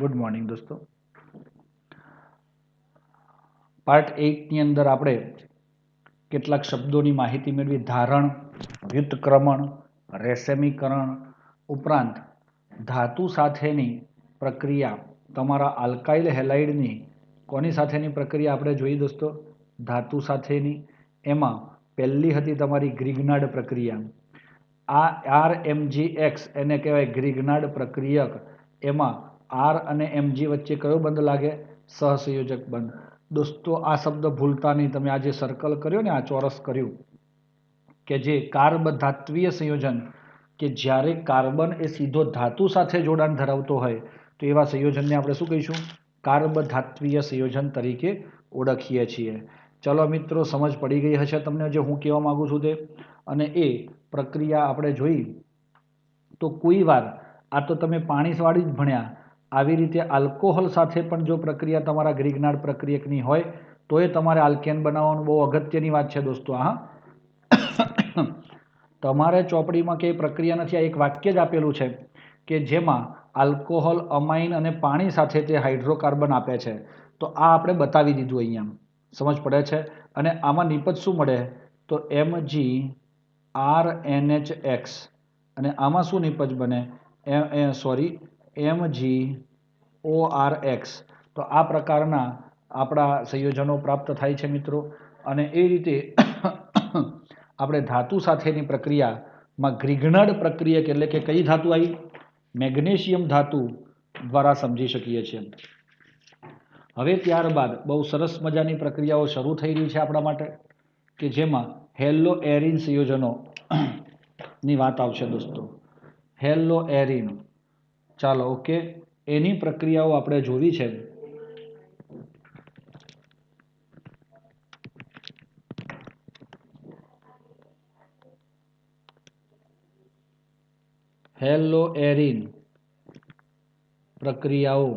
Good morning દોસ્તો. Part 8 ની અંદર આપણે કેટલાક શબ્દોની માહિતી મેળવી. ધારણ, વ્યુત્ક્રમણ, રેશમીકરણ ઉપરાંત ધાતુ સાથેની પ્રક્રિયા, તમારા આલ્કાઇલ હેલાઇડની કોની સાથેની પ્રક્રિયા આપણે જોઈ દોસ્તો? ધાતુ સાથેની. એમાં પહેલી હતી તમારી ગ્રિગ્નાર્ડ પ્રક્રિયા. આ RMgX એને કહેવાય ગ્રિગ્નાર્ડ પ્રક્રિયક. એમાં R અને Mg વચ્ચે કયો બંધ લાગે? સહસંયોજક બંધ. દોસ્તો આ શબ્દ ભૂલતા નહીં. તમે આ જે સર્કલ કર્યો ને, આ ચોરસ કર્યું, કે જે કાર્બધાત્વીય સંયોજન, કે જ્યારે કાર્બન એ સીધો ધાતુ સાથે જોડાણ ધરાવતો હોય તો એવા સંયોજનને આપણે શું કહીશું? કાર્બધાત્વીય સંયોજન તરીકે ઓળખીએ છીએ. ચલો મિત્રો, સમજ પડી ગઈ હશે તમને જે હું કહેવા માંગુ છું તે. અને એ પ્રક્રિયા આપણે જોઈ તો કોઈ વાર આ તો તમે પાણીવાળી જ ભણ્યા, આવી રીતે આલ્કોહોલ સાથે પણ જો પ્રક્રિયા તમારા ગ્રિગ્નાર્ડ પ્રક્રિયકની હોય તો એ તમારે આલ્કેન બનાવવાનું બહુ અગત્યની વાત છે દોસ્તો. તમારે ચોપડીમાં કે પ્રક્રિયા નથી, આ એક વાક્ય જ આપેલું છે કે જેમાં આલ્કોહોલ, અમાઇન અને પાણી સાથે તે હાઇડ્રોકાર્બન આપે છે. તો આ આપણે બતાવી દીધું અહીંયા. સમજ પડે છે? અને આમાં નિપજ શું મળે? તો MgRNHX. અને આમાં શું નિપજ બને? MgORX. તો આ પ્રકારના આપણા સંયોજનો પ્રાપ્ત થાય છે મિત્રો. અને એ રીતે આપણે ધાતુ સાથેની પ્રક્રિયામાં ગ્રિગ્નાર્ડ પ્રક્રિયક એટલે કે કઈ ધાતુ આવી? મેગ્નેશિયમ ધાતુ દ્વારા સમજી શકીએ છીએ. હવે ત્યારબાદ બહુ સરસ મજાની પ્રક્રિયાઓ શરૂ થઈ રહી છે આપણા માટે, કે જેમાં હેલો એરિન સંયોજનો ની વાત આવશે દોસ્તો. Hello arene. ચાલો, ઓકે. એની પ્રક્રિયાઓ આપણે જોવી છે. હેલો એરિન પ્રક્રિયાઓ.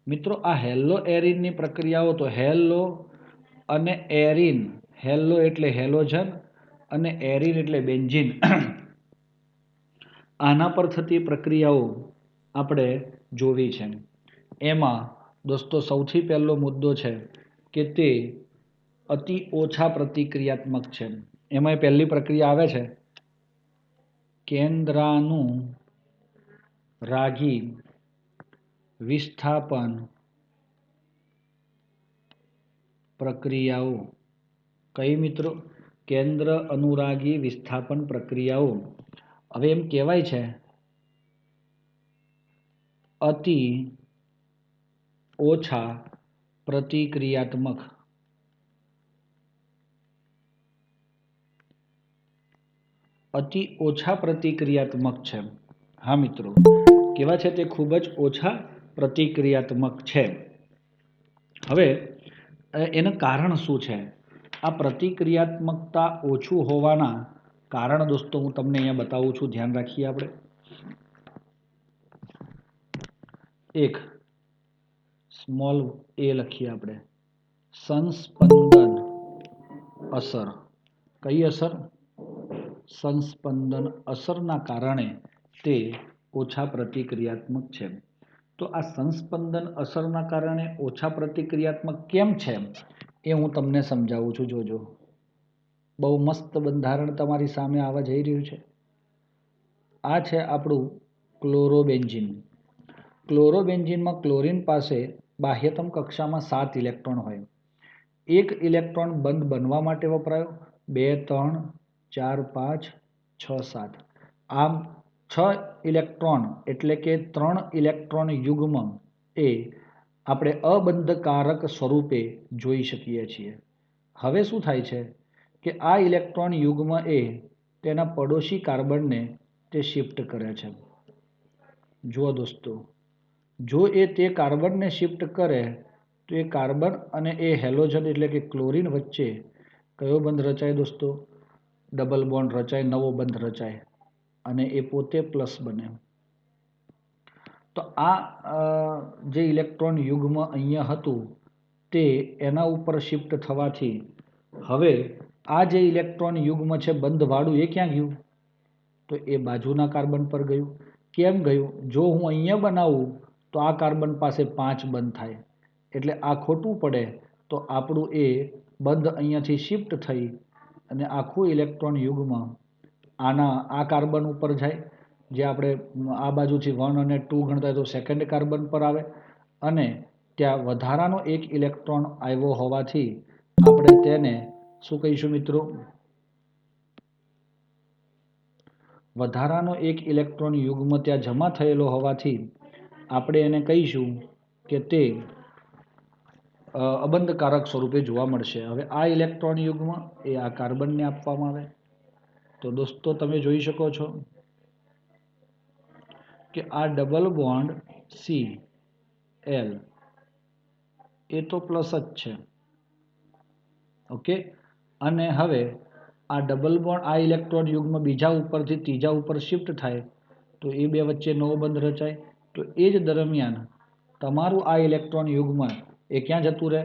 મિત્રો આ હેલો એરિનની પ્રક્રિયાઓ, તો હેલો અને એરિન, હેલો એટલે હેલોજન અને એરિન એટલે બેન્ઝીન, આના પર થતી પ્રક્રિયાઓ આપણે જોવી છે. એમાં દોસ્તો સૌથી પહેલો મુદ્દો છે કે તે અતિ ઓછા પ્રતિક્રિયાત્મક છે. એમાં પહેલી પ્રક્રિયા આવે છે કેન્દ્રાનુરાગી વિસ્થાપન પ્રક્રિયાઓ. કઈ મિત્રો? કેન્દ્ર અનુરાગી વિસ્થાપન પ્રક્રિયાઓ. હવે એમ કહેવાય છે અતિ ઓછા પ્રતિક્રિયાત્મક. અતિ ઓછા પ્રતિક્રિયાત્મક છે. હા મિત્રો, કેવા છે? તે ખૂબ જ ઓછા પ્રતિક્રિયાત્મક છે. હવે એનું કારણ શું છે? આ પ્રતિક્રિયાત્મકતા ઓછું હોવાના કારણ દોસ્તો હું તમને અહીંયા બતાવું છું. ધ્યાન રાખીએ આપણે. એક સ્મોલ a લખીએ આપણે. સંસ્પંદન અસર. કઈ અસર? સંસ્પંદન અસરના કારણે તે ઓછા પ્રતિક્રિયાત્મક છે. તો આ સંસ્પંદન અસરના કારણે ઓછા પ્રતિક્રિયાત્મક કેમ છે એ હું તમને સમજાવું છું. જોજો, બહુ મસ્ત બંધારણ તમારી સામે આવવા જઈ રહ્યું છે. આ છે આપણું ક્લોરોબેન્ઝીન. ક્લોરોબેન્ઝીનમાં ક્લોરીન પાસે બાહ્યતમ કક્ષામાં 7 ઇલેક્ટ્રોન હોય. એક ઇલેક્ટ્રોન બંધ બનવા માટે વપરાયો. 2 3 4 5 6 7. આમ 6 ઇલેક્ટ્રોન એટલે કે 3 ઇલેક્ટ્રોન યુગ્મ એ આપણે અબંધકારક સ્વરૂપે જોઈ શકીએ છીએ. હવે શું થાય છે કે આ ઇલેક્ટ્રોન યુગ્મ એ તેના પડોશી કાર્બનને તે શિફ્ટ કરે છે. જુઓ દોસ્તો, જો એ તે કાર્બનને શિફ્ટ કરે તો એ કાર્બન અને એ હેલોજન એટલે કે ક્લોરીન વચ્ચે કયો બંધ રચાય દોસ્તો? ડબલ બોન્ડ રચાય, નવો બંધ રચાય અને એ પોતે પ્લસ બને. તો આ જે ઇલેક્ટ્રોન યુગ્મ અહીંયા હતું તે એના ઉપર શિફ્ટ થવાથી હવે આ જે ઇલેક્ટ્રોન યુગ્મ છે બંધવાળું, એ ક્યાં ગયું? તો એ બાજુના કાર્બન પર ગયું. કેમ ગયું? જો હું અહીંયા બનાવું તો આ કાર્બન પાસે 5 બંધ થાય, એટલે આ ખોટું પડે. તો આપણું એ બંધ અહીંયાથી શિફ્ટ થઈ અને આખું ઇલેક્ટ્રોન યુગ્મ આ કાર્બન ઉપર જાય, જે આપણે આ બાજુથી 1 અને 2 ગણતા હોય તો સેકન્ડ કાર્બન પર આવે, અને ત્યાં વધારાનો એક ઇલેક્ટ્રોન આવ્યો હોવાથી આપણે તેને શું કહીશું મિત્રો? વધારાનો એક ઇલેક્ટ્રોન યુગ્મ ત્યાં જમા થયેલો હોવાથી આપણે એને કહીશું કે તે અબંધકારક સ્વરૂપે જોવા મળશે. હવે આ ઇલેક્ટ્રોન યુગ્મ એ આ કાર્બનને આપવામાં આવે. તો દોસ્તો તમે જોઈ શકો છો કે આ ડબલ બોન્ડ Cl એ તો પ્લસ જ છે. ઓકે, અને હવે આ ડબલ બોન્ડ આ ઇલેક્ટ્રોન યુગ્મ બીજા ઉપરથી ત્રીજા ઉપર શિફ્ટ થાય તો એ બે વચ્ચે નવો બંધ રચાય. તો એ જ દરમિયાન તમારું આ ઇલેક્ટ્રોન યુગ્મ એ ક્યાં જતું રહે?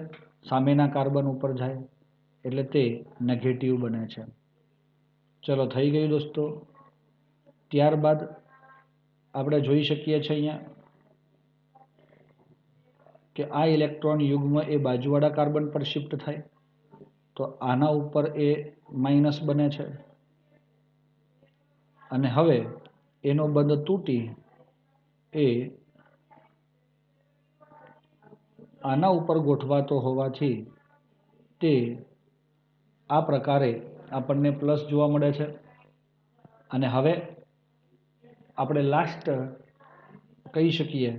સામેના કાર્બન ઉપર જાય, એટલે તે નેગેટિવ બને છે. ચલો, થઈ ગયું દોસ્તો. ત્યારબાદ આપણે જોઈ શકીએ છીએ અહીંયા કે આ ઇલેક્ટ્રોન યુગ્મ એ બાજુવાળા કાર્બન પર શિફ્ટ થાય તો આના ઉપર એ માઇનસ બને છે, અને હવે એનો બંધ તૂટી એ આના ઉપર ગોઠવાતો હોવાથી તે આ પ્રકારે આપણને પ્લસ જોવા મળે છે. અને હવે આપણે લાસ્ટ કહી શકીએ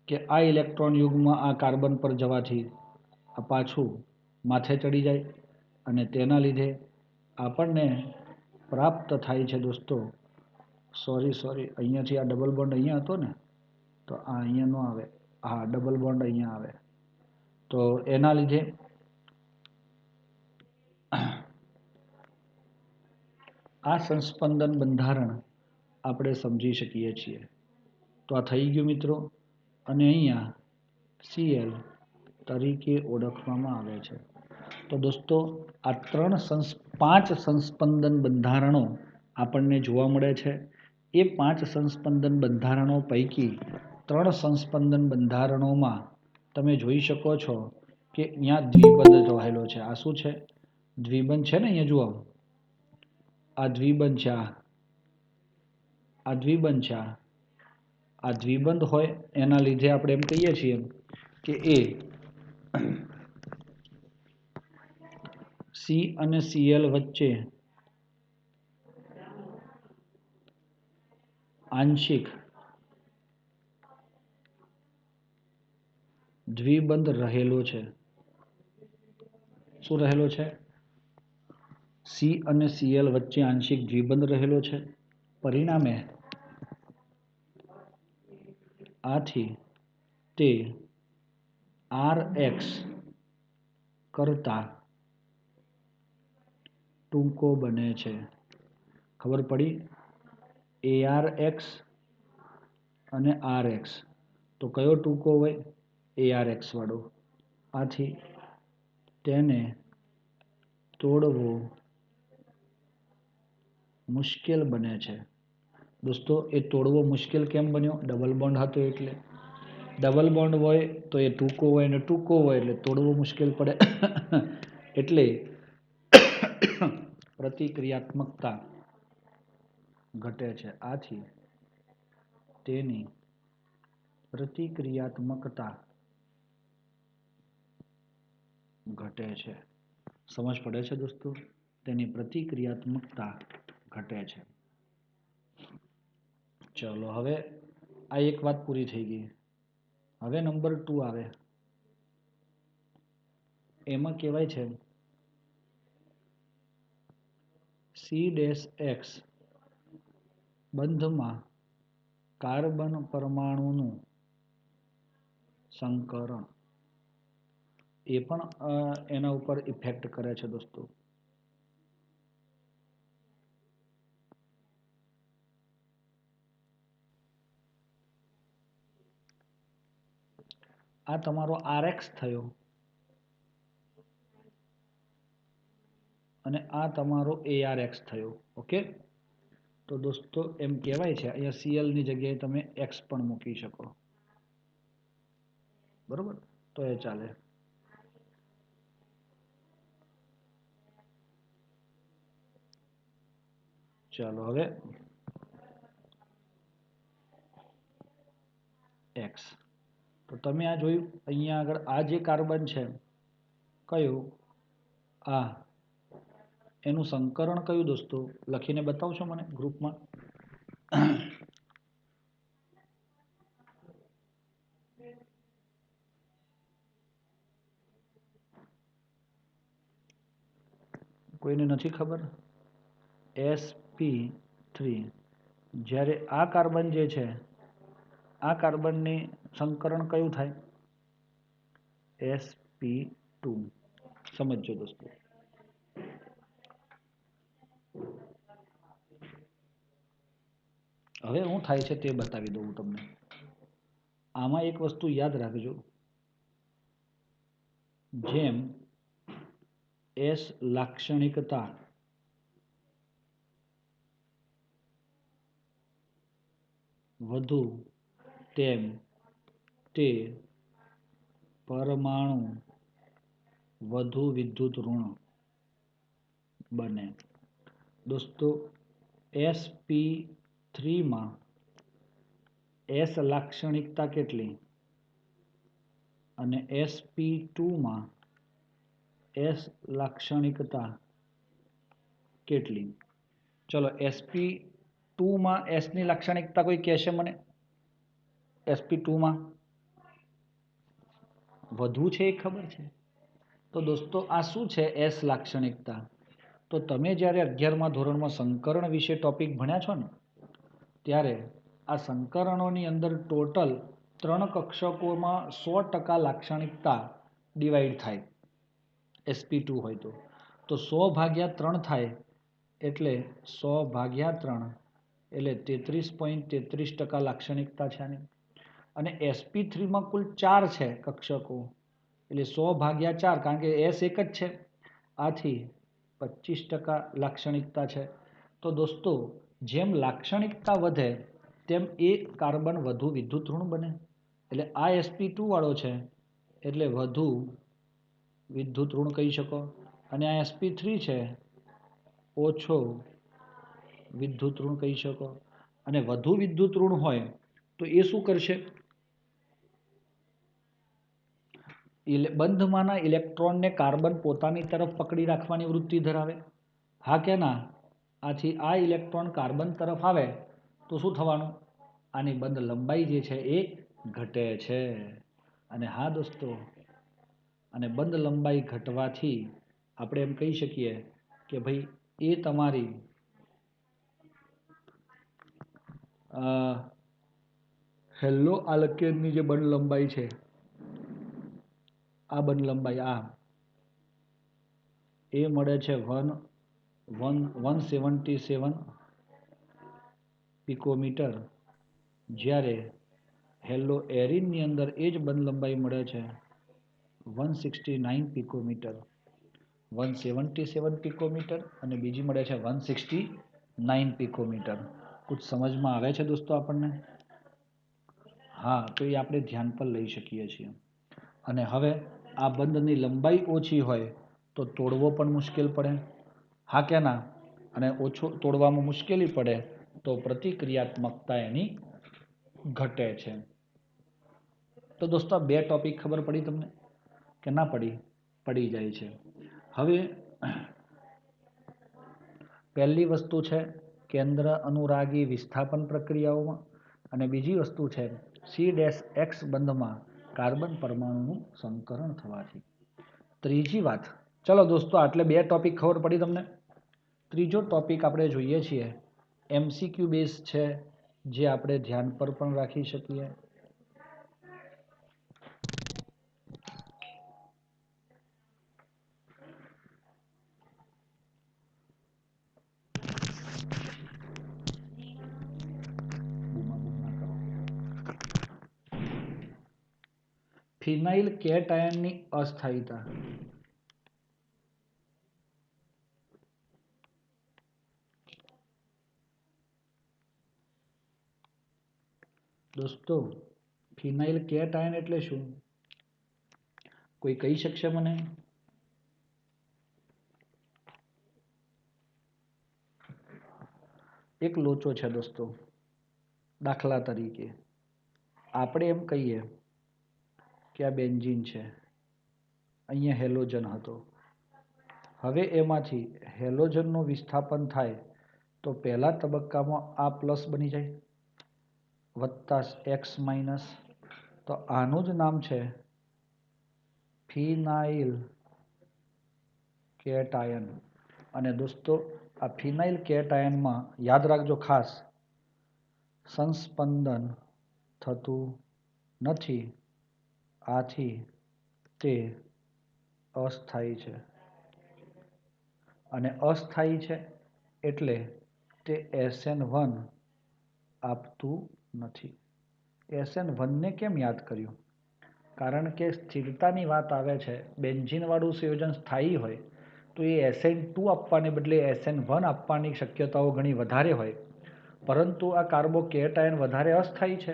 કે આ ઇલેક્ટ્રોન યુગ્મ આ કાર્બન પર જવાથી આ પાછું માથે ચડી જાય, અને તેના લીધે આપણને પ્રાપ્ત થાય છે દોસ્તો. સોરી અહીંયાથી આ ડબલ બોન્ડ અહીંયા હતો ને, તો આ અહીંયા ન આવે. હા, ડબલ બોન્ડ અહીંયા આવે. તો એના લીધે આ સંસ્પંદન બંધારણ આપણે સમજી શકીએ છીએ. તો આ થઈ ગયું મિત્રો, અને અહીંયા Cl તરીકે ઓળખવામાં આવે છે. તો દોસ્તો આ 5 સંસ્પંદન બંધારણો આપણને જોવા મળે છે. એ 5 સંસ્પંદન બંધારણો પૈકી 3 સંસ્પંદન બંધારણોમાં તમે જોઈ શકો છો કે અહીંયા દ્વિબંધ રહેલો છે. આ શું છે? દ્વિબંધ છે ને, અહીંયા જુઓ, આ દ્વિબંધ છે, આ દ્વિબંધ છે. આ દ્વિબંધ હોય એના લીધે આપણે એમ કહીએ છીએ કે એ C અને Cl વચ્ચે આંશિક દ્વિબંધ રહેલો છે. શું રહેલો છે? C અને Cl વચ્ચે આંશિક દ્વિબંધ રહેલો છે. પરિણામે આથી તે Rx કરતા ટૂંકો બને છે. ખબર પડી? ARX અને RX, તો કયો ટૂંકો હોય? ARX વાળો. આથી તેને તોડવો મુશ્કેલ બને છે. દોસ્તો એ તોડવો મુશ્કેલ કેમ બન્યો? ડબલ બોન્ડ હતો એટલે. ડબલ બોન્ડ હોય તો એ ટૂંકો હોય, અને ટૂંકો હોય એટલે તોડવો મુશ્કેલ પડે. એટલે પ્રતિક્રિયાત્મકતા ઘટે છે. આથી તેની પ્રતિક્રિયાત્મકતા ઘટે છે. સમજ પડે છે દોસ્તો? તેની પ્રતિક્રિયાત્મકતા ઘટે છે. ચલો, હવે આ એક વાત પૂરી થઈ ગઈ. હવે નંબર 2 આવે. એમાં કહેવાય છે C-X બંધમાં કાર્બન પરમાણુનું સંકરણ. એ પણ એના ઉપર ઇફેક્ટ કરે છે દોસ્તો. આ તમારો RX થયો, અને આ તમારો ARX થયો. ઓકે, તો દોસ્તો એમ કહેવાય છે અહીંયા Cl ની જગ્યાએ તમે x પણ મૂકી શકો, બરોબર, તો એ ચાલે. ચાલો હવે x, તો તમે આ જોયું અહીંયા આગળ આ જે કાર્બન છે કયું, આ એનું સંકરણ કયું દોસ્તો, લખીને બતાવશો મને ગ્રુપમાં? કોઈને નથી ખબર? sp3. જ્યારે આ કાર્બન જે છે આ કાર્બનની સંકરણ કયું થાય? sp2. સમજો દોસ્તો. હવે શું થાય છે તે બતાવી દઉં તમને. આમાં એક વસ્તુ યાદ રાખજો, જેમ S લાક્ષણિકતા વધુ તેમ તે પરમાણુ વધુ વિદ્યુત ઋણ બને. દોસ્તો sp3 માં S લાક્ષણિકતા કેટલી અને sp2 માં S લાક્ષણિકતા કેટલી? ચલો sp2 માં S ની લાક્ષણિકતા કોઈ કહેશે મને? sp2 માં વધુ છે એ ખબર છે? તો દોસ્તો આ શું છે S લાક્ષણિકતા? તો તમે જ્યારે 11મા ધોરણમાં સંકરણ વિશે ટોપિક ભણ્યા છો ને, ત્યારે આ સંકરણોની અંદર ટોટલ 3 કક્ષકોમાં 100% લાક્ષણિકતા ડિવાઈડ થાય. sp2 હોય તો 100 ભાગ્યા 3 થાય એટલે 100 ભાગ્યા 3 એટલે 33.33% લાક્ષણિકતા છે આની. અને sp3 માં કુલ 4 છે કક્ષકો, એટલે 100 ભાગ્યા 4, કારણ કે S એક જ છે, આથી 25% લાક્ષણિકતા છે. તો દોસ્તો જેમ લાક્ષણિકતા વધે તેમ એ કાર્બન વધુ વિદ્યુત ઋણ બને. એટલે આ sp2 વાળો છે એટલે વધુ વિદ્યુત ઋણ કહી શકો, અને આ sp3 છે ઓછો વિદ્યુત ઋણ કહી શકો. અને વધુ વિદ્યુત ઋણ હોય તો એ શું કરશે? બંધમાંના ઇલેક્ટ્રોનને કાર્બન પોતાની તરફ પકડી રાખવાની વૃત્તિ ધરાવે, હા કે ના? આથી આ ઇલેક્ટ્રોન કાર્બન તરફ આવે તો શું થવાનું? આની બંધ લંબાઈ જે છે એ ઘટે છે. અને હા દોસ્તો, અને બંધ લંબાઈ ઘટવાથી આપણે એમ કહી શકીએ કે ભાઈ એ તમારી હેલો આલ્કેનની જે બંધ લંબાઈ છે, આ બંધ લંબાઈ આ એ મળે છે 177 પિકોમીટર, જ્યારે હેલો એરિનની અંદર એ જ બંધ લંબાઈ મળે છે 169 પિકોમીટર. 177 પિકોમીટર અને બીજી મળે છે 169 પિકોમીટર. કુછ સમજમાં આવે છે દોસ્તો આપણને? હા, તો એ આપણે ધ્યાન પર લઈ શકીએ છીએ. અને હવે આ બંધની લંબાઈ ઓછી હોય તો તોડવો પણ મુશ્કેલ પડે, હા કે ના? અને ઓછો તોડવામાં મુશ્કેલી પડે તો પ્રતિક્રિયાત્મકતા એની ઘટે છે. તો દોસ્તો આ 2 ટોપિક ખબર પડી તમને કે ના પડી? પડી જાય છે. હવે પહેલી વસ્તુ છે કેન્દ્ર અનુરાગી વિસ્થાપન પ્રક્રિયાઓમાં, અને બીજી વસ્તુ છે C-X બંધમાં કાર્બન પરમાણુનું સંકરણ થવાથી. ત્રીજી વાત, ચલો દોસ્તો આટલે 2 ટોપિક ખબર પડી તમને. ત્રીજો ટોપિક આપણે જોઈએ છીએ MCQ બેઝ છે, જે આપણે ધ્યાન પર પણ રાખી શકીએ. ફિનાઇલ કેટાયનની અસ્થાયીતા. દોસ્તો ફિનાઇલ કેટાયન એટલે શું? કોઈ કહી શકશે મને? એક લોચો છે દોસ્તો. દાખલા તરીકે આપણે એમ કહીએ કે આ બેન્ઝીન છે, અહીંયા હેલોજન હતો. હવે એમાંથી હેલોજનનું વિસ્થાપન થાય તો પહેલા તબક્કામાં આ પ્લસ બની જાય વત્તા એક્સ માઇનસ, તો આનું જ નામ છે ફિનાઇલ કેટાયન. અને દોસ્તો આ ફિનાઇલ કેટાયનમાં યાદ રાખજો ખાસ, સંસ્પંદન થતું નથી, આથી તે અસ્થાયી છે. અને અસ્થાયી છે એટલે તે SN1 આપતું નથી. SN1 ને કેમ યાદ કર્યું? કારણ કે સ્થિરતાની વાત આવે છે, બેન્ઝીનવાળું સંયોજન સ્થાયી હોય તો એ SN2 આપવાને બદલે SN1 આપવાની શક્યતાઓ ઘણી વધારે હોય. પરંતુ આ કાર્બોકેટાયન વધારે અસ્થાયી છે,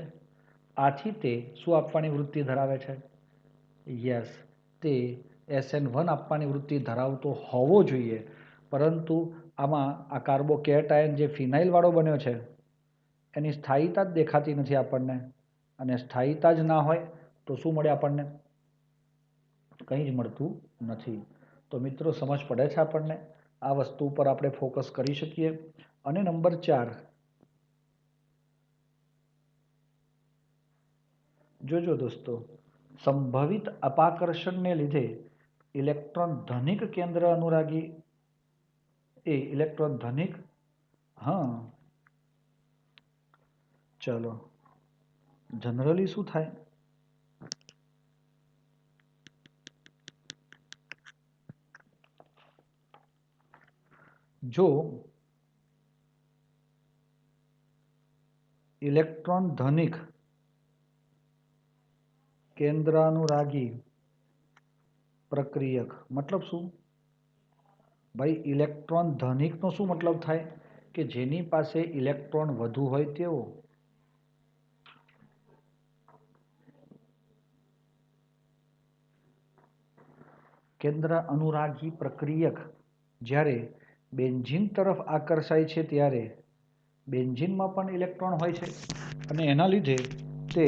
આથી તે શું આપવાની વૃત્તિ ધરાવે છે? યસ, તે SN1 આપવાની વૃત્તિ ધરાવતો હોવો જોઈએ. પરંતુ આમાં આ કાર્બોકેટાયન જે ફિનાઇલવાળો બન્યો છે એની સ્થાયીતા જ દેખાતી નથી આપણને. અને સ્થાયીતા જ ના હોય તો શું મળે આપણને? કંઈ જ મળતું નથી. તો મિત્રો સમજ પડે છે આપણને? આ વસ્તુ ઉપર આપણે ફોકસ કરી શકીએ. અને નંબર 4, જોજો દોસ્તો, સંભવિત અપાકર્ષણને લીધે ઇલેક્ટ્રોન ધનિક કેન્દ્ર અનુરાગી એ ઇલેક્ટ્રોન ધનિક, હા ચલો જનરલી શું થાય? જો ઇલેક્ટ્રોન ધનિક કેન્દ્રાનુરાગી પ્રક્રિયક મતલબ શું ભાઈ? ઇલેક્ટ્રોન ધનિકનો શું મતલબ થાય? કે જેની પાસે ઇલેક્ટ્રોન વધુ હોય તેવો. કેન્દ્ર અનુરાગી પ્રક્રિયક જ્યારે બેન્ઝીન તરફ આકર્ષાય છે ત્યારે બેન્ઝીનમાં પણ ઇલેક્ટ્રોન હોય છે અને એના લીધે તે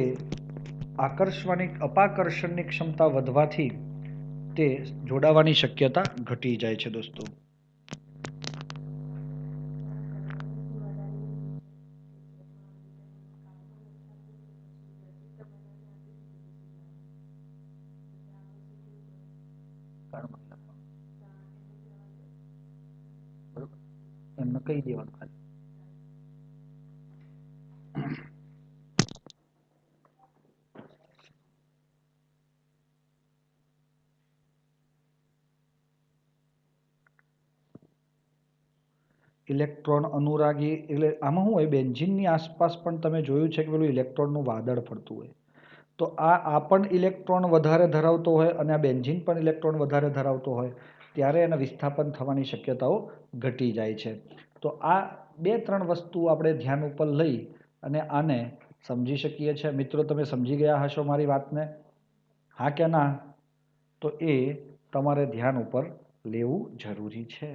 અપાકર્ષણની ક્ષમતા વધવાથી તે જોડાવાની શક્યતા ઘટી જાય છે દોસ્તો. એમને કહી દેવાનું ખાલી. ઇલેક્ટ્રોન અનુરાગી એટલે આમાં શું હોય, બેન્ઝીનની આસપાસ પણ તમે જોયું છે કે પેલું ઇલેક્ટ્રોનનું વાદળ ફરતું હોય. તો આ પણ ઇલેક્ટ્રોન વધારે ધરાવતો હોય અને આ બેન્ઝીન પણ ઇલેક્ટ્રોન વધારે ધરાવતો હોય ત્યારે એના વિસ્થાપન થવાની શક્યતાઓ ઘટી જાય છે. તો આ 2-3 વસ્તુ આપણે ધ્યાન ઉપર લઈ અને આને સમજી શકીએ છીએ. મિત્રો તમે સમજી ગયા હશો મારી વાતને? હા કે ના? તો એ તમારે ધ્યાન ઉપર લેવું જરૂરી છે.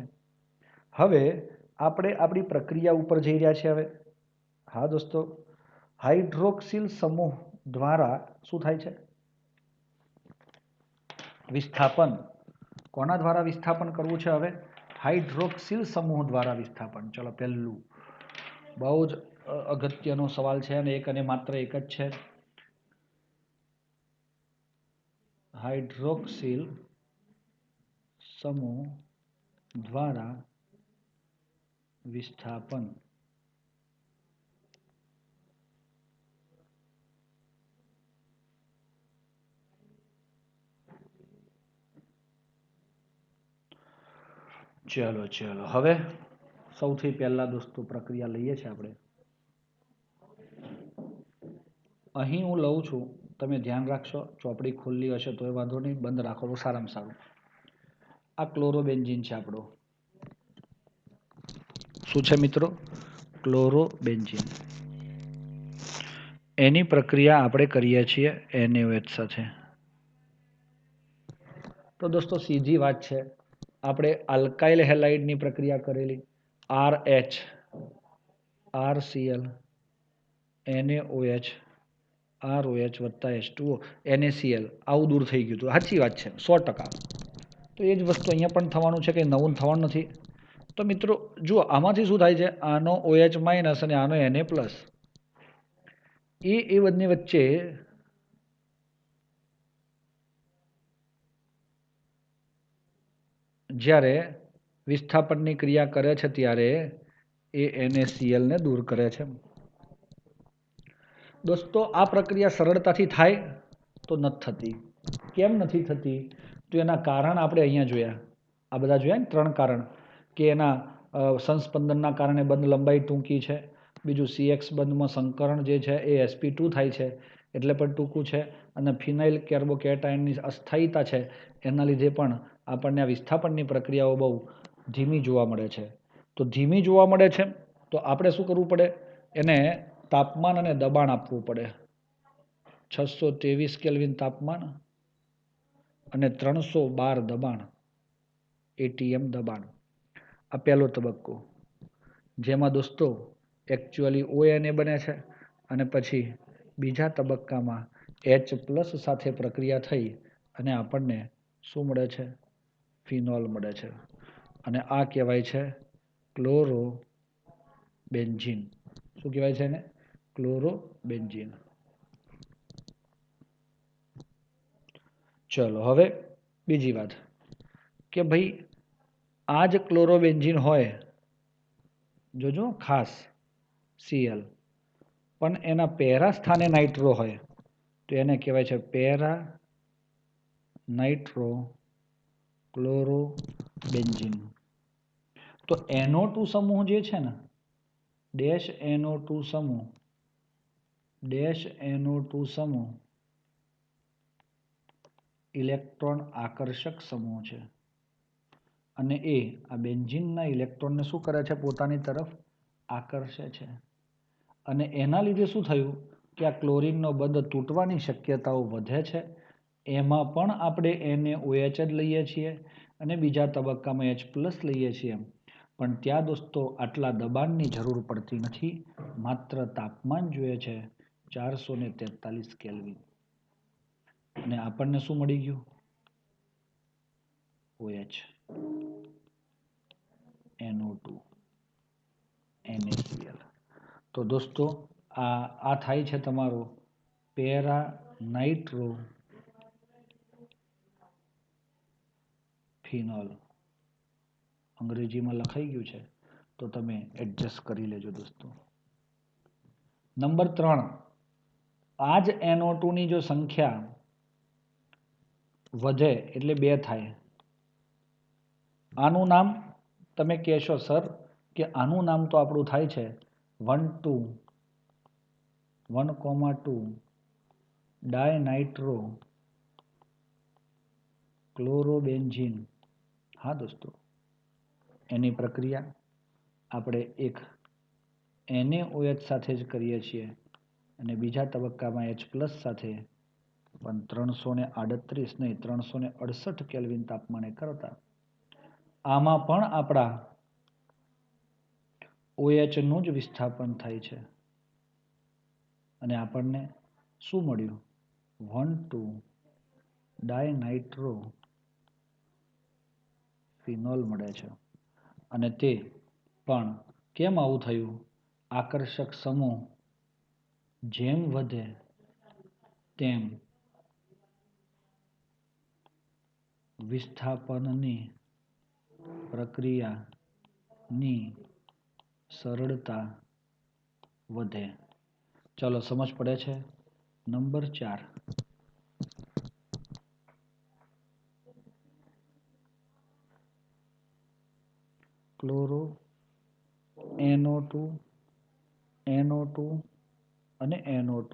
હવે આપણે આપણી પ્રક્રિયા ઉપર જઈ રહ્યા છીએ. હવે હા દોસ્તો, હાઇડ્રોક્સિલ સમૂહ દ્વારા શું થાય છે? વિસ્થાપન. કોના દ્વારા વિસ્થાપન કરવું છે? હવે હાઇડ્રોક્સિલ સમૂહ દ્વારા વિસ્થાપન. ચલો પહેલું બહુ જ અગત્યનો સવાલ છે અને એક અને માત્ર એક જ છે. હાઇડ્રોક્સિલ સમૂહ દ્વારા વિસ્થાપન. ચલો હવે સૌથી પહેલા દોસ્તો પ્રક્રિયા લઈએ છીએ આપણે. અહીં હું લઉં છું, તમે ધ્યાન રાખશો. ચોપડી ખુલ્લી હશે તો એ વાંધો નહીં, બંધ રાખો તો સારામાં સારું. આ ક્લોરોબેન્ઝીન છે આપણો. શું છે મિત્રો? ક્લોરોબેન્ઝીન. એની પ્રક્રિયા આપણે કરીએ છીએ NaOH સાથે. તો દોસ્તો સીધી વાત છે, આપણે આલ્કાઇલ હેલાઇડની પ્રક્રિયા કરેલી, RH, RCl, NaOH, ROH વત્તા H2O, NaCl, આવું દૂર થઈ ગયું હતું. સાચી વાત છે, 100%. તો એ જ વસ્તુ અહીંયા પણ થવાનું છે, કે નવું થવાનું નથી. તો મિત્રો જુઓ, આમાંથી શું થાય છે, આનો OH માઇનસ અને આનો Na પ્લસ, એ બંને વચ્ચે જ્યારે વિસ્થાપનની ક્રિયા કરે છે ત્યારે એ NaCl ને દૂર કરે છે. દોસ્તો આ પ્રક્રિયા સરળતાથી થાય તો નથી થતી. કેમ નથી થતી? તો એના કારણ આપણે અહીંયા જોયા, આ બધા જોયા ને 3 કારણ, કે એના સંસ્પંદનના કારણે બંધ લંબાઈ ટૂંકી છે, બીજું CX બંધમાં સંકરણ જે છે એ sp2 થાય છે એટલે પણ ટૂંકું છે, અને ફિનાઇલ કાર્બોકેટાયનની અસ્થાયીતા છે, એના લીધે પણ આપણને આ વિસ્થાપનની પ્રક્રિયાઓ બહુ ધીમી જોવા મળે છે. તો ધીમી જોવા મળે છે તો આપણે શું કરવું પડે? એને તાપમાન અને દબાણ આપવું પડે. 623 કેલ્વિન તાપમાન અને 312 દબાણ, ATM દબાણ. આ પહેલો તબક્કો, જેમાં દોસ્તો એકચ્યુઅલી ONA બને છે, અને પછી બીજા તબક્કામાં H+ સાથે પ્રક્રિયા થઈ અને આપણને શું મળે છે? ફિનોલ મળે છે. અને આ કહેવાય છે ક્લોરોબેન્ઝીન. શું કહેવાય છે એને? ક્લોરોબેન્ઝીન. ચલો હવે બીજી વાત, કે ભાઈ આ જ ક્લોરોબેન્ઝીન હોય, જોજો ખાસ Cl, પણ એના પેરા સ્થાને નાઇટ્રો હોય તો એને કહેવાય છે પેરા નાઇટ્રો ક્લોરોબેન્ઝીન. તો NO2 સમૂહ જે છે ને, -NO2 સમૂહ, -NO2 સમૂહ ઇલેક્ટ્રોન આકર્ષક સમૂહ છે, અને એ આ બેન્ઝીનના ઇલેક્ટ્રોનને શું કરે છે? પોતાની તરફ આકર્ષે છે. અને એના લીધે શું થયું કે આ ક્લોરીનનો બંધ તૂટવાની શક્યતાઓ વધે છે. એમાં પણ આપણે NaOH જ લઈએ છીએ અને બીજા તબક્કામાં H+ લઈએ છીએ. પણ ત્યાં દોસ્તો આટલા દબાણની જરૂર પડતી નથી, માત્ર તાપમાન જોઈએ છે 443 કેલ્વિન, અને આપણને શું મળી ગયું? OH, NO2, NaCl. તો દોસ્તો આ થાય છે તમારો પેરા નાઇટ્રો ફિનોલ. અંગ્રેજીમાં લખાઈ ગયું છે તો તમે એડજસ્ટ કરી લેજો દોસ્તો. નંબર 3, આ જ NO2 ની જો સંખ્યા વધે એટલે 2 થાય. આનું નામ તમે કહેશો સર કે આનું નામ તો આપણું થાય છે 1,2 ડાયનાઇટ્રો ક્લોરોબેન્ઝીન. હા દોસ્તો, એની પ્રક્રિયા આપણે એક NaOH સાથે જ કરીએ છીએ અને બીજા તબક્કામાં H+ સાથે, પણ 338 નહીં 368 કેલ્વિન તાપમાને કરતા. આમાં પણ આપણા OH નું જ વિસ્થાપન થાય છે, અને આપણને શું મળ્યું? 1,2 ડાયનાઇટ્રો ફિનોલ મળે છે. અને તે પણ કેમ આવું થયું? આકર્ષક સમૂહ જેમ વધે તેમ વિસ્થાપનની પ્રક્રિયાની સરળતા વધે. ચલો સમજ પડે છે? નંબર 4, ક્લોરો, NO2, NO2 અને NO2,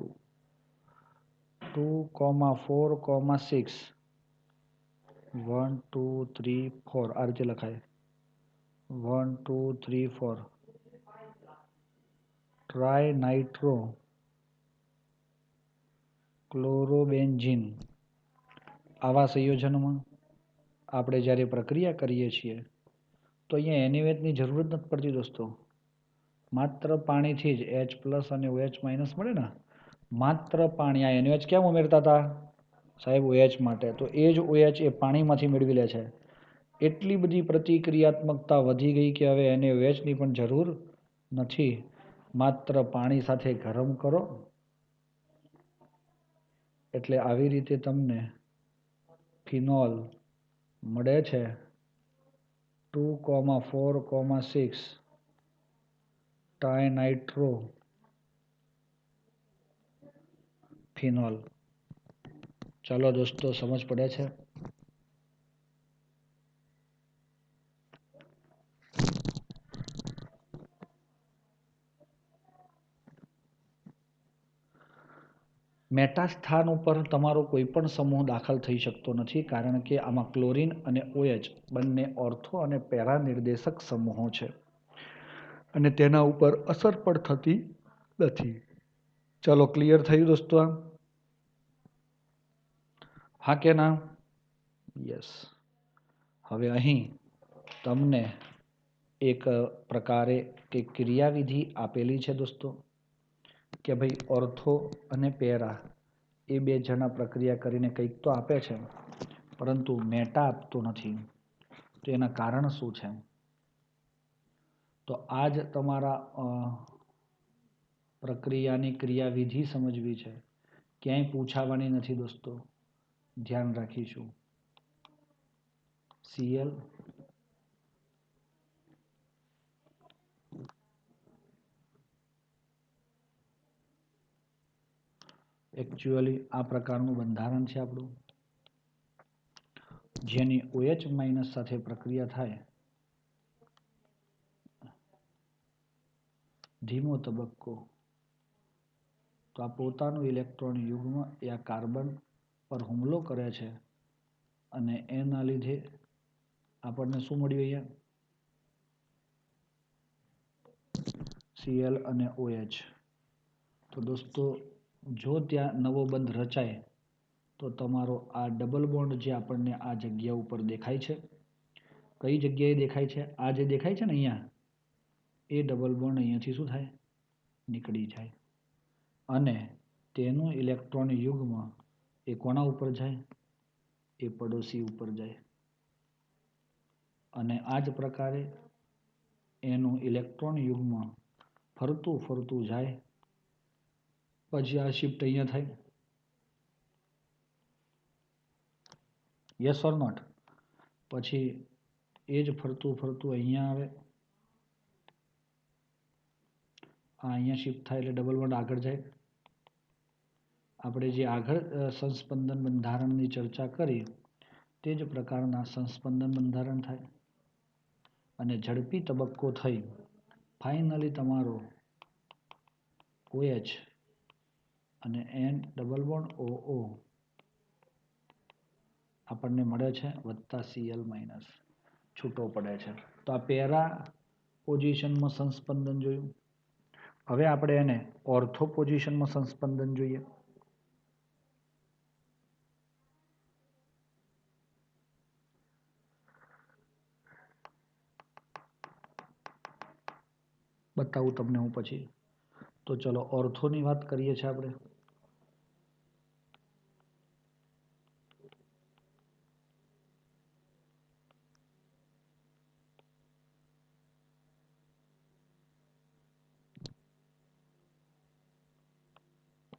2,4,6, 1 2 3 4 આ રીતે લખાય. 1 2 3 4 ટ્રાયનાઇટ્રો ક્લોરોબેન્ઝીન આવા સંયોજનોમાં આપણે જ્યારે પ્રક્રિયા કરીએ છીએ તો અહીંયા NaOH ની જરૂર જ નથી પડતી દોસ્તો. માત્ર પાણીથી જ H+ અને OH- મળે ને, માત્ર પાણી. આ NaOH કેમ ઉમેરતા હતા સાહેબ? OH માટે. તો એ જ OH એ પાણીમાંથી મેળવી લે છે. એટલી બધી પ્રતિક્રિયાત્મકતા વધી ગઈ કે હવે NaOH ની પણ જરૂર નથી. માત્ર પાણી સાથે ગરમ કરો એટલે આવી રીતે તમને ફિનોલ મળે છે 2,4,6 ટાઇનાઇટ્રો ફિનોલ. ચાલો દોસ્તો, સમજ પડે છે? મેટા સ્થાન ઉપર તમારો કોઈ પણ સમૂહ દાખલ થઈ શકતો નથી, કારણ કે આમાં ક્લોરીન અને OH બંને ઓર્થો અને પેરા નિર્દેશક સમૂહો છે અને તેના ઉપર અસર પણ થતી નથી. ચલો, ક્લિયર થયું દોસ્તો? હા કે ના? યસ. હવે અહીં તમને એક પ્રકારે કે ક્રિયાવિધિ આપેલી છે દોસ્તો કે ભાઈ ઓર્થો અને પેરા એ બે જણા પ્રક્રિયા કરીને કંઈક તો આપે છે, પરંતુ મેટા આપતો નથી. તો એના કારણ શું છે? તો આ જ તમારા પ્રક્રિયાની ક્રિયાવિધિ સમજવી છે. ક્યાંય પૂછાવાની નથી દોસ્તો, ધ્યાન રાખીશું. Cl એકચ્યુઅલી આ પ્રકારનું બંધારણ છે આપણું, જેની OH- સાથે પ્રક્રિયા થાય, ધીમો તબક્કો, તો આ પોતાનું ઇલેક્ટ્રોન યુગ્મ એ આ કાર્બન પર હુમલો કરે છે અને એના લીધે આપણને શું મળ્યું? અહીંયા Cl અને OH. તો દોસ્તો, જો ત્યાં નવો બંધ રચાય તો તમારો આ ડબલ બોન્ડ જે આપણને આ જગ્યા ઉપર દેખાય છે, કઈ જગ્યાએ દેખાય છે? આ જે દેખાય છે ને અહીંયા, એ ડબલ બોન્ડ અહીંયાથી શું થાય? નીકળી જાય અને તેનું ઇલેક્ટ્રોન યુગ્મ એ કોના ઉપર જાય? એ પડોશી ઉપર જાય અને આ જ પ્રકારે એનું ઇલેક્ટ્રોન યુગ્મ ફરતું ફરતું જાય, પછી આ શિફ્ટ અહીંયા થાય. Yes or not? પછી એ જ ફરતું ફરતું અહીંયા આવે, આ અહીંયા શિફ્ટ થાય એટલે ડબલ બોન્ડ આગળ જાય. આપણે જે આગળ સંસ્પંદન બંધારણની ચર્ચા કરી તે જ પ્રકારના સંસ્પંદન બંધારણ થાય અને ઝડપી તબક્કો થઈ ફાઇનલી તમારો OH અને N ડબલ બોન્ડ OO આપણને મળે છે વત્તા Cl- છૂટો પડે છે. તો આ પેરા પોઝિશનમાં સંસ્પંદન જોયું. હવે આપણે એને ઓર્થો પોઝિશનમાં સંસ્પંદન જોઈએ. બતાવું તમને હું પછી. તો ચલો ઓર્થોની વાત કરીએ છીએ આપણે.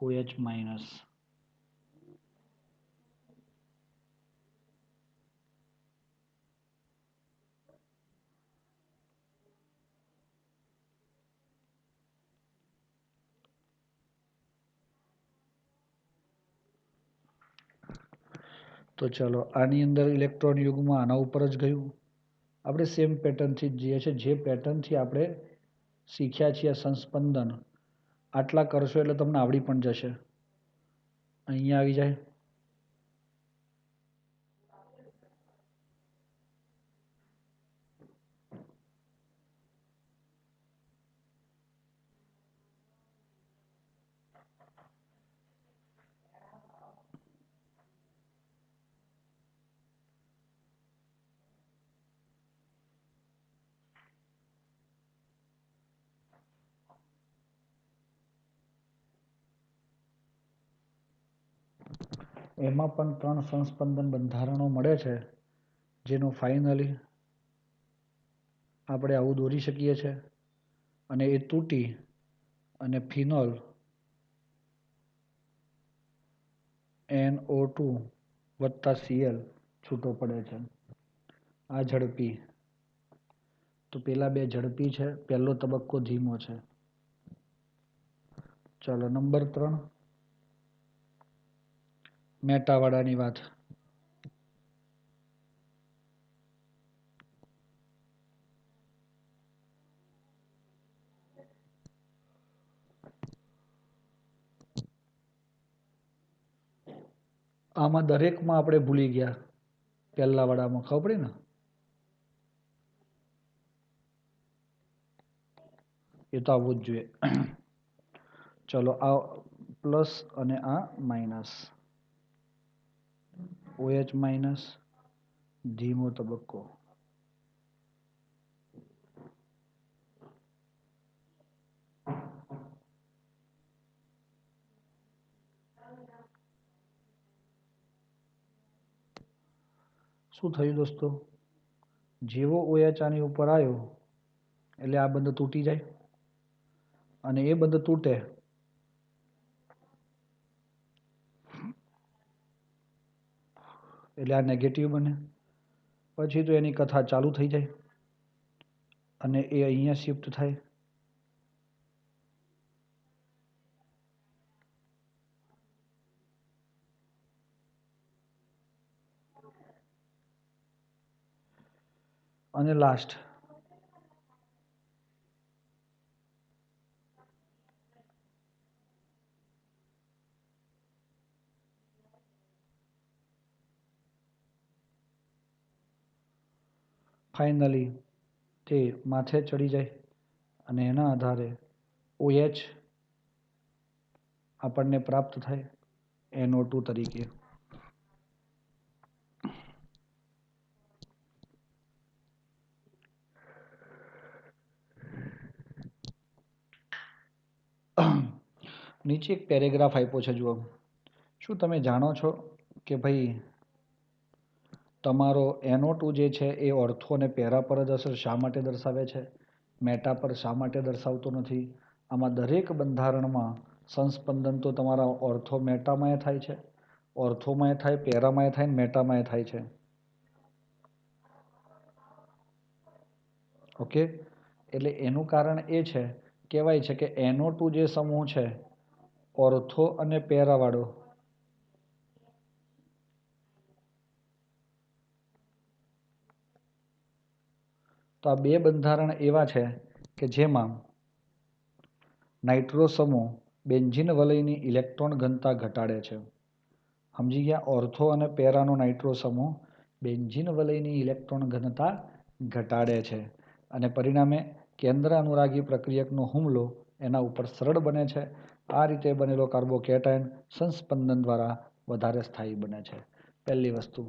OH-. તો ચલો આની અંદર ઇલેક્ટ્રોન યુગ્મ આના ઉપર જ ગયું. આપણે સેમ પેટર્નથી જે છે, જે પેટર્નથી આપણે શીખ્યા છીએ સંસ્પંદન, આટલા કરશો એટલે તમને આવડી પણ જશે. અહીંયા આવી જાય. એમાં પણ 3 સંસ્પંદન બંધારણો મળે છે, જેનું ફાઇનલી આપણે આવું દોરી શકીએ છીએ અને એ તૂટી અને ફિનોલ NO2 વત્તા Cl છૂટો પડે છે. આ ઝડપી, તો પેલા બે ઝડપી છે, પહેલો તબક્કો ધીમો છે. ચાલો નંબર 3 મેટાવાળાની વાત. આમાં દરેકમાં આપણે ભૂલી ગયા, પહેલા વાળામાં ખબર પડી ને, એ તો આવવું જ જોઈએ. ચલો આ પ્લસ અને આ માઇનસ, OH માઇનસ ધીમો તબક્કો. શું થયું દોસ્તો? જેવો OH આની ઉપર આવ્યો એટલે આ બંધ તૂટી જાય અને એ બંધ તૂટે એટલે આ નેગેટિવ બને. પછી તો એની કથા ચાલુ થઈ જાય અને એ અહીંયા શિફ્ટ થાય. અને લાસ્ટ ફાઇનલી તે માથે ચડી જાય અને એના આધારે OH આપણને પ્રાપ્ત થાય NO2 તરીકે. નીચે એક પેરેગ્રાફ આપ્યો છે, જુઓ. શું તમે જાણો છો કે ભાઈ તમારો NO2 જે છે એ ઓર્થો અને પેરા પર જ અસર શા માટે દર્શાવે છે, મેટા પર શા માટે દર્શાવતો નથી? આમાં દરેક બંધારણમાં સંસ્પંદન તો તમારા ઓર્થો મેટામાં થાય છે, ઓર્થોમાં થાય, પેરામાં થાય, મેટામાં થાય છે. ઓકે, એટલે એનું કારણ એ છે, કહેવાય છે કે NO2 જે સમૂહ છે ઓર્થો અને પેરાવાળો, તો આ બે બંધારણ એવા છે કે જેમાં નાઇટ્રો સમૂહ બેન્ઝીન વલયની ઇલેક્ટ્રોન ઘનતા ઘટાડે છે. સમજી ગયા? ઓર્થો અને પેરાનો નાઇટ્રો સમૂહ બેન્ઝીન વલયની ઇલેક્ટ્રોન ઘનતા ઘટાડે છે અને પરિણામે કેન્દ્ર અનુરાગી પ્રક્રિયકનો હુમલો એના ઉપર સરળ બને છે. આ રીતે બનેલો કાર્બોકેટાયન સંસ્પંદન દ્વારા વધારે સ્થાયી બને છે. પહેલી વસ્તુ,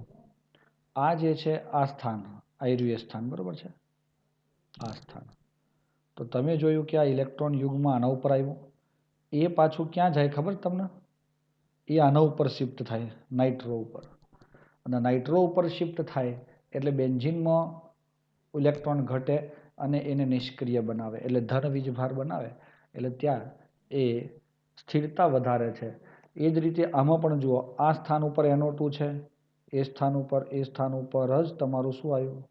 આ જે છે આ સ્થાન, આયર્યું સ્થાન, બરોબર છે, આ સ્થાન. તો તમે જોયું કે આ ઇલેક્ટ્રોન યુગમાં આના ઉપર આવ્યું, એ પાછું ક્યાં જાય ખબર તમને? એ આના ઉપર શિફ્ટ થાય, નાઇટ્રો ઉપર. અને નાઇટ્રો ઉપર શિફ્ટ થાય એટલે બેન્ઝીનમાં ઇલેક્ટ્રોન ઘટે અને એને નિષ્ક્રિય બનાવે, એટલે ધન વીજભાર બનાવે. એટલે ત્યાં એ સ્થિરતા વધારે છે. એ જ રીતે આમાં પણ જુઓ, આ સ્થાન ઉપર NO2 છે, એ સ્થાન ઉપર જ તમારું શું આવ્યું?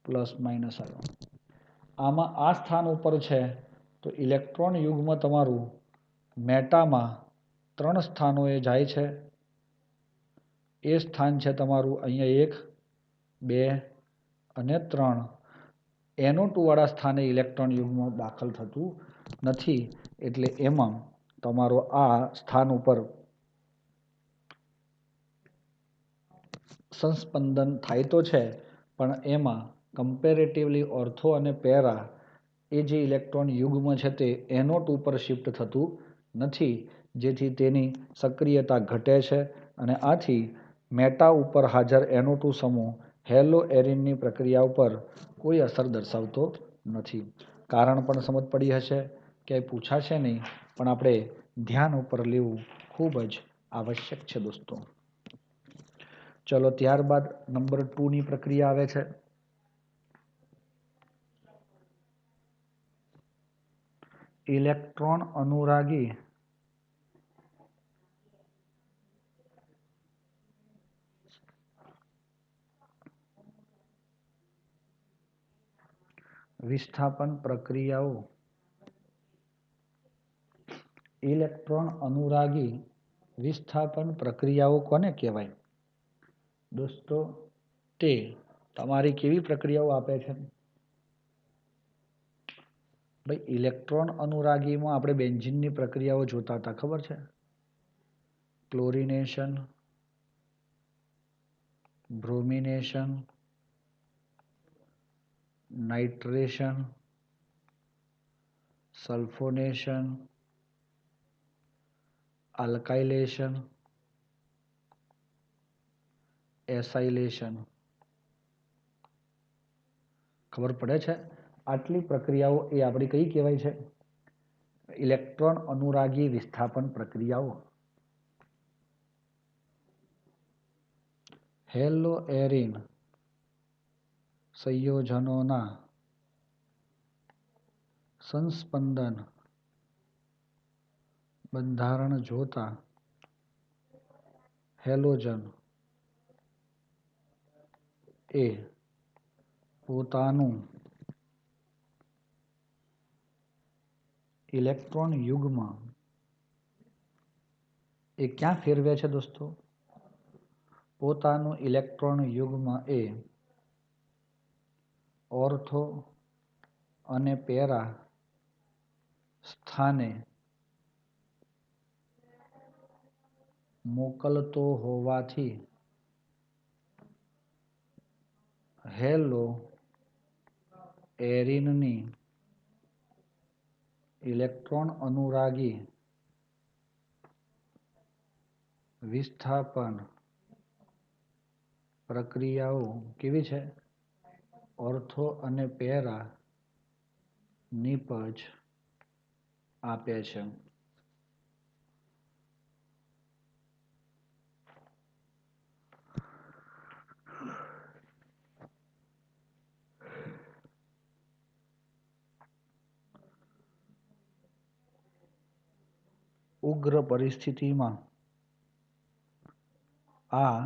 પ્લસ માઇનસ આવ્યું. આમાં આ સ્થાન ઉપર છે તો ઇલેક્ટ્રોન યુગમાં તમારું મેટામાં 3 સ્થાનોએ જાય છે. એ સ્થાન છે તમારું અહીંયા 1, 2 અને 3. NO2 વાળા સ્થાને ઇલેક્ટ્રોન યુગમાં દાખલ થતું નથી. એટલે એમાં તમારો આ સ્થાન ઉપર સંસ્પંદન થાય તો છે, પણ એમાં કમ્પેરેટિવલી ઓર્થો અને પેરા એ જે ઇલેક્ટ્રોન યુગ્મ છે તે NO2 પર શિફ્ટ થતું નથી, જેથી તેની સક્રિયતા ઘટે છે અને આથી મેટા ઉપર હાજર NO2 સમૂહ હેલો એરિનની પ્રક્રિયા ઉપર કોઈ અસર દર્શાવતો નથી. કારણ પણ સમજ પડી હશે, ક્યાંય પૂછાશે નહીં, પણ આપણે ધ્યાન ઉપર લેવું ખૂબ જ આવશ્યક છે દોસ્તો. ચલો ત્યારબાદ નંબર 2 ની પ્રક્રિયા આવે છે. ઇલેક્ટ્રોન અનુરાગી વિસ્થાપન પ્રક્રિયાઓ. ઇલેક્ટ્રોન અનુરાગી વિસ્થાપન પ્રક્રિયાઓ કોને કહેવાય દોસ્તો? તે તમારી કેવી પ્રક્રિયાઓ આપે છે ભાઈ? ઇલેક્ટ્રોન અનુરાગીમાં આપણે બેન્ઝીનની પ્રક્રિયાઓ જોતા હતા, ખબર છે? Chlorination, bromination, nitration, સલ્ફોનેશન, alkylation, acylation. ખબર પડે છે? આટલી પ્રક્રિયાઓ એ આપણી કઈ કહેવાય છે? ઇલેક્ટ્રોન અનુરાગી વિસ્થાપન પ્રક્રિયાઓ. હેલો એરિન સંયોજનોના સંસ્પંદન બંધારણ જોતા હેલોજન એ પોતાનું ઇલેક્ટ્રોન યુગ્મ એ ક્યાં ફેરવે છે દોસ્તો? પોતાનું ઇલેક્ટ્રોન યુગ્મ એ ઓર્થો અને પેરા સ્થાને મોકલતો હોવાથી હેલો એરિનની ઇલેક્ટ્રોન અનુરાગી વિસ્થાપન પ્રક્રિયાઓ કેવી છે? ઓર્થો અને પેરા નીપજ આપે છે. ઉગ્ર પરિસ્થિતિમાં આ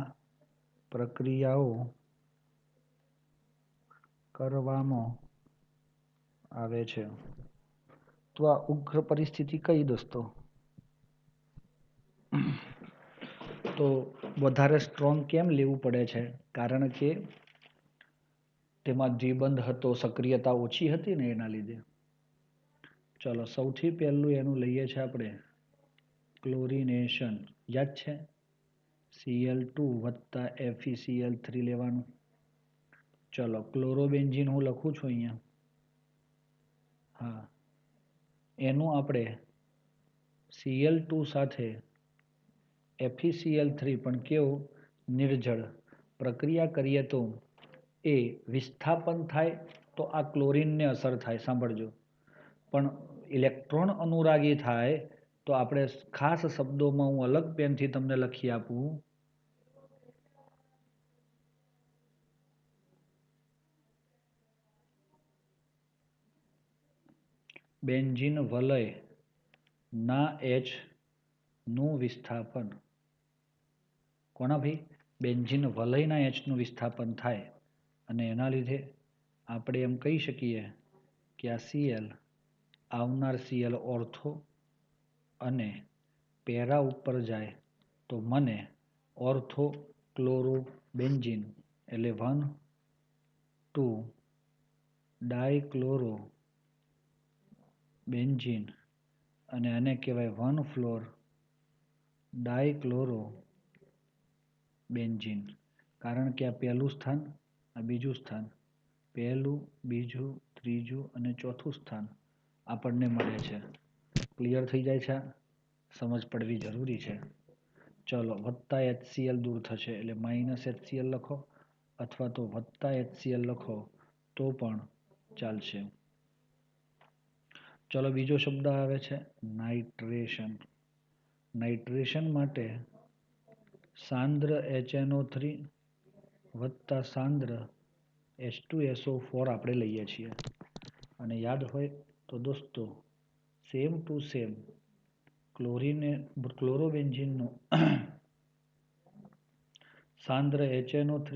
પ્રક્રિયાઓ કરવામાં આવે છે. તો આ ઉગ્ર પરિસ્થિતિ કઈ દોસ્તો? તો વધારે સ્ટ્રોંગ કેમ લેવું પડે છે? કારણ કે તેમાં દ્વિબંધ હતો, સક્રિયતા ઓછી હતી ને એના લીધે. ચલો સૌથી પહેલું એનું લઈએ છે આપણે ક્લોરિનેશન. યાદ છે? Cl2 વત્તા FeCl3 લેવાનું. ચલો ક્લોરોબેન્ઝીન હું લખું છું અહીંયા. હા, એનું આપણે Cl2 સાથે FeCl3 પણ કેવું નિર્જળ પ્રક્રિયા કરીએ તો એ વિસ્થાપન થાય તો આ ક્લોરીનને અસર થાય. સાંભળજો. પણ ઇલેક્ટ્રોન અનુરાગી થાય તો આપણે ખાસ શબ્દોમાં હું અલગ પેનથી તમને લખી આપું. બેન્ઝીન વલય ના H નું વિસ્થાપન. કોના ભાઈ? બેન્ઝીન વલયના H નું વિસ્થાપન થાય અને એના લીધે આપણે એમ કહી શકીએ કે આ Cl આવનાર Cl ઓર્થો અને પેરા ઉપર જાય તો મને ઓર્થો ક્લોરો બેન્ઝીન એટલે 1,2 ડાયક્લોરો બેન્ઝીન અને આને કહેવાય 1,4 ડાયક્લોરો બેન્ઝીન. કારણ કે આ પહેલું સ્થાન, આ બીજું સ્થાન, પહેલું, બીજું, ત્રીજું અને ચોથું સ્થાન આપણને મળે છે. ક્લિયર થઈ જાય છે? સમજ પડવી જરૂરી છે. ચલો વત્તા HCl દૂર થશે એટલે માઇનસ HCl લખો અથવા તો વત્તા HCl લખો તો પણ ચાલશે. ચલો બીજો શબ્દ આવે છે નાઇટ્રેશન. નાઇટ્રેશન માટે સાંદ્ર HNO3 વત્તા સાંદ્ર H2SO4 આપણે લઈએ છીએ. અને યાદ હોય તો દોસ્તો સેમ ટુ સેમ ક્લોરોબેન્ઝીનનું સાંદ્ર HNO3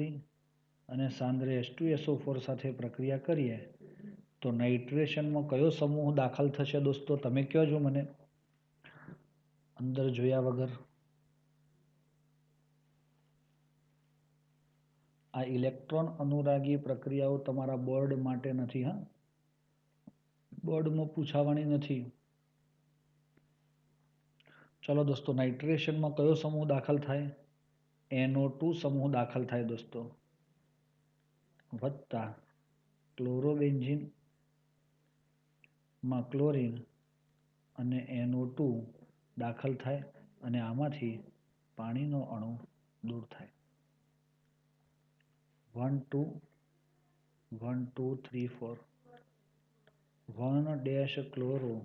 અને સાંદ્ર H2SO4 સાથે પ્રક્રિયા કરીએ તો નાઇટ્રેશનમાં કયો સમૂહ દાખલ થશે દોસ્તો? તમે કહેજો મને અંદર જોયા વગર. આ ઇલેક્ટ્રોન અનુરાગી પ્રક્રિયાઓ તમારા બોર્ડ માટે નથી. હા, બોર્ડમાં પૂછાવાની નથી. ચલો દોસ્તો, નાઇટ્રેશનમાં કયો સમૂહ દાખલ થાય? NO2 સમૂહ દાખલ થાય દોસ્તો, વત્તા ક્લોરોબેન્ઝીનમાં ક્લોરીન અને NO2 દાખલ થાય અને આમાંથી પાણીનો અણુ દૂર થાય. 1 2 1 2 3 4 1 dash chloro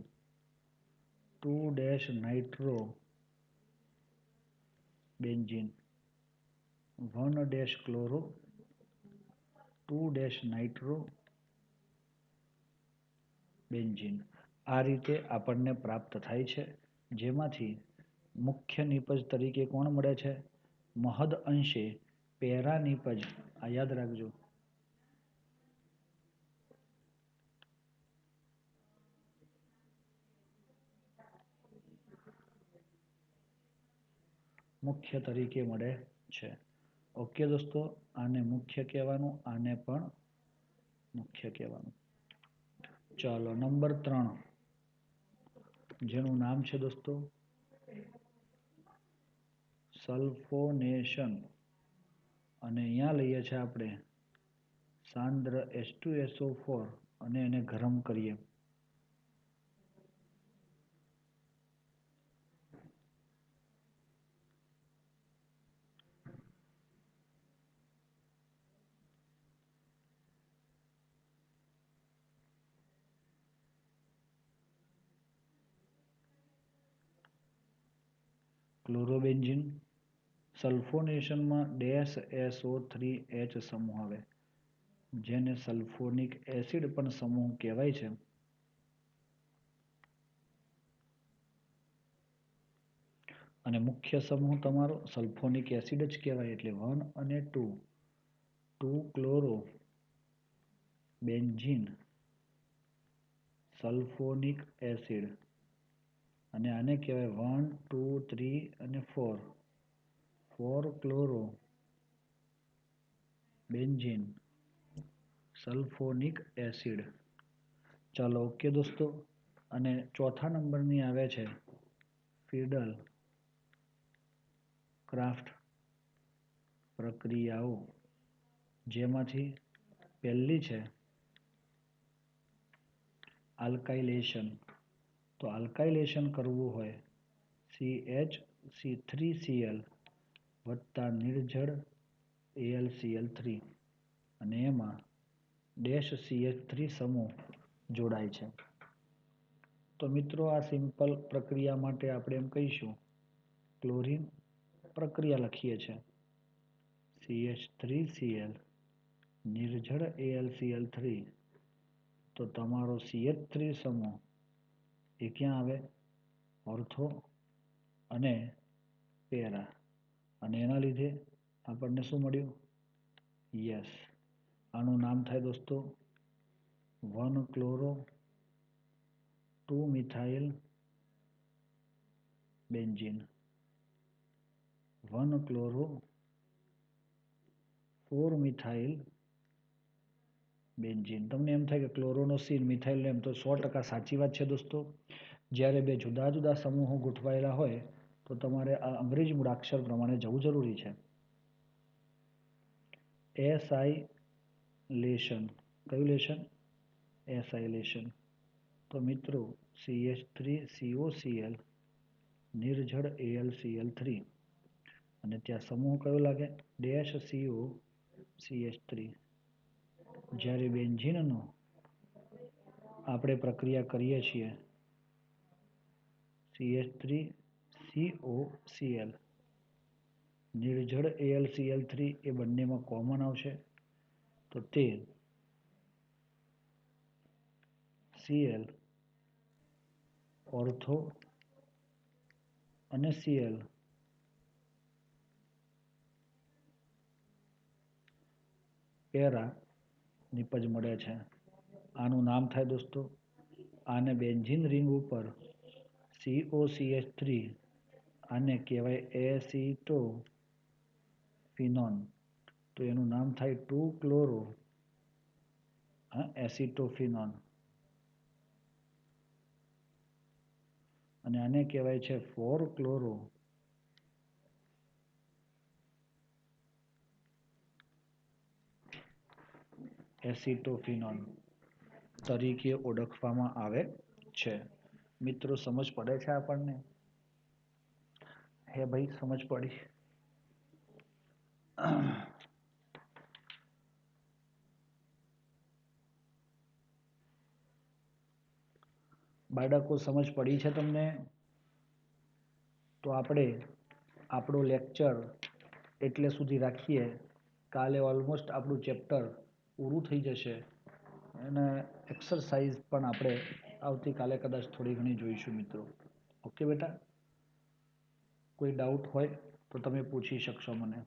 2 dash nitro benzene 1 dash chloro 2 dash nitro benzene. આ રીતે આપણને પ્રાપ્ત થાય છે, જેમાંથી મુખ્ય નિપજ તરીકે કોણ મળે છે? મહદ અંશે પેરા નિપજ. આ યાદ રાખજો. મુખ્ય તરીકે મળે છે. ઓકે દોસ્તો, આને મુખ્ય કહેવાનું, આને પણ મુખ્ય કહેવાનું. ચાલો નંબર 3, જેનું નામ છે દોસ્તો સલ્ફોનેશન. અને અહીંયા લઈએ છીએ આપણે સાંદ્ર H2SO4 અને એને ગરમ કરીએ. ક્લોરોબેન્ઝીન સલ્ફોનેશનમાં -SO3H સમૂહ આવે, જેને સલ્ફોનિક એસિડ પણ સમૂહ કહેવાય છે. અને મુખ્ય સમૂહ તમારો સલ્ફોનિક એસિડ જ કહેવાય. એટલે 1 અને 2 ક્લોરો બેન્ઝીન સલ્ફોનિક એસિડ. અને આને કહેવાય 1 2 3 અને 4 ક્લોરો બેન્ઝીન સલ્ફોનિક એસિડ. ચાલો ઓકે દોસ્તો. અને ચોથા નંબરની આવે છે ફિડલ ક્રાફ્ટ પ્રક્રિયાઓ, જેમાંથી પહેલી છે આલ્કાઇલેશન. તો આલ્કાઇલેશન કરવું હોય CH3Cl વત્તા નિર્જળ AlCl3 અને એમાં -CH3 સમૂહ જોડાય છે. તો મિત્રો, આ સિમ્પલ પ્રક્રિયા માટે આપણે એમ કહીશું ક્લોરીન પ્રક્રિયા લખીએ છીએ CH3Cl નિર્જળ AlCl3. તો તમારો CH3 સમૂહ એ ક્યાં આવે? ઓર્થો અને પેરા. અને એના લીધે આપણને શું મળ્યું? યસ. આનું નામ થાય દોસ્તો 1 chloro 2 methyl benzene 1 chloro 4 methyl benzene. તમને એમ થાય કે ક્લોરોનો C મિથાઇલ એમ, તો 100% સાચી વાત છે દોસ્તો. જ્યારે બે જુદા જુદા સમૂહો ગોઠવાયેલા હોય તો તમારે આ અંગ્રેજી મૂળાક્ષર પ્રમાણે જવું જરૂરી છે. એસાઇલેશન. કયું લેશન? એસાઇલેશન. તો મિત્રો CH3COCl નિર્જળ AlCl3 અને ત્યાં સમૂહ કયો લાગે? -COCH3. જ્યારે બેન્ઝીનનો આપણે પ્રક્રિયા કરીએ છીએ CH3COCl નિર્જળ AlCl3 એ બંનેમાં કોમન આવશે તો તે Cl ઓર્થો અને Cl પેરા નિપજ મળે છે આનું નામ થાય દોસ્તો આને બેન્ઝીન રિંગ ઉપર COCH3 આને કહેવાય એસિટોફિનોન તો એનું નામ થાય 2 ક્લોરો એસિટોફિનોન અને આને કહેવાય છે 4 ક્લોરો એસિટોફિનોન તરીકે ઓળખવામાં આવે છે મિત્રો સમજ પડે છે આપણને હે ભાઈ સમજ પડી બાળકો સમજ પડી છે તમને તો આપણે આપણો લેક્ચર એટલે સુધી રાખીએ કાલે ઓલમોસ્ટ આપણું ચેપ્ટર પૂરું થઈ જશે અને એક્સરસાઇઝ પણ આપણે આવતીકાલે કદાચ થોડી ઘણી જોઈશું મિત્રો ઓકે બેટા કોઈ ડાઉટ હોય તો તમે પૂછી શકશો મને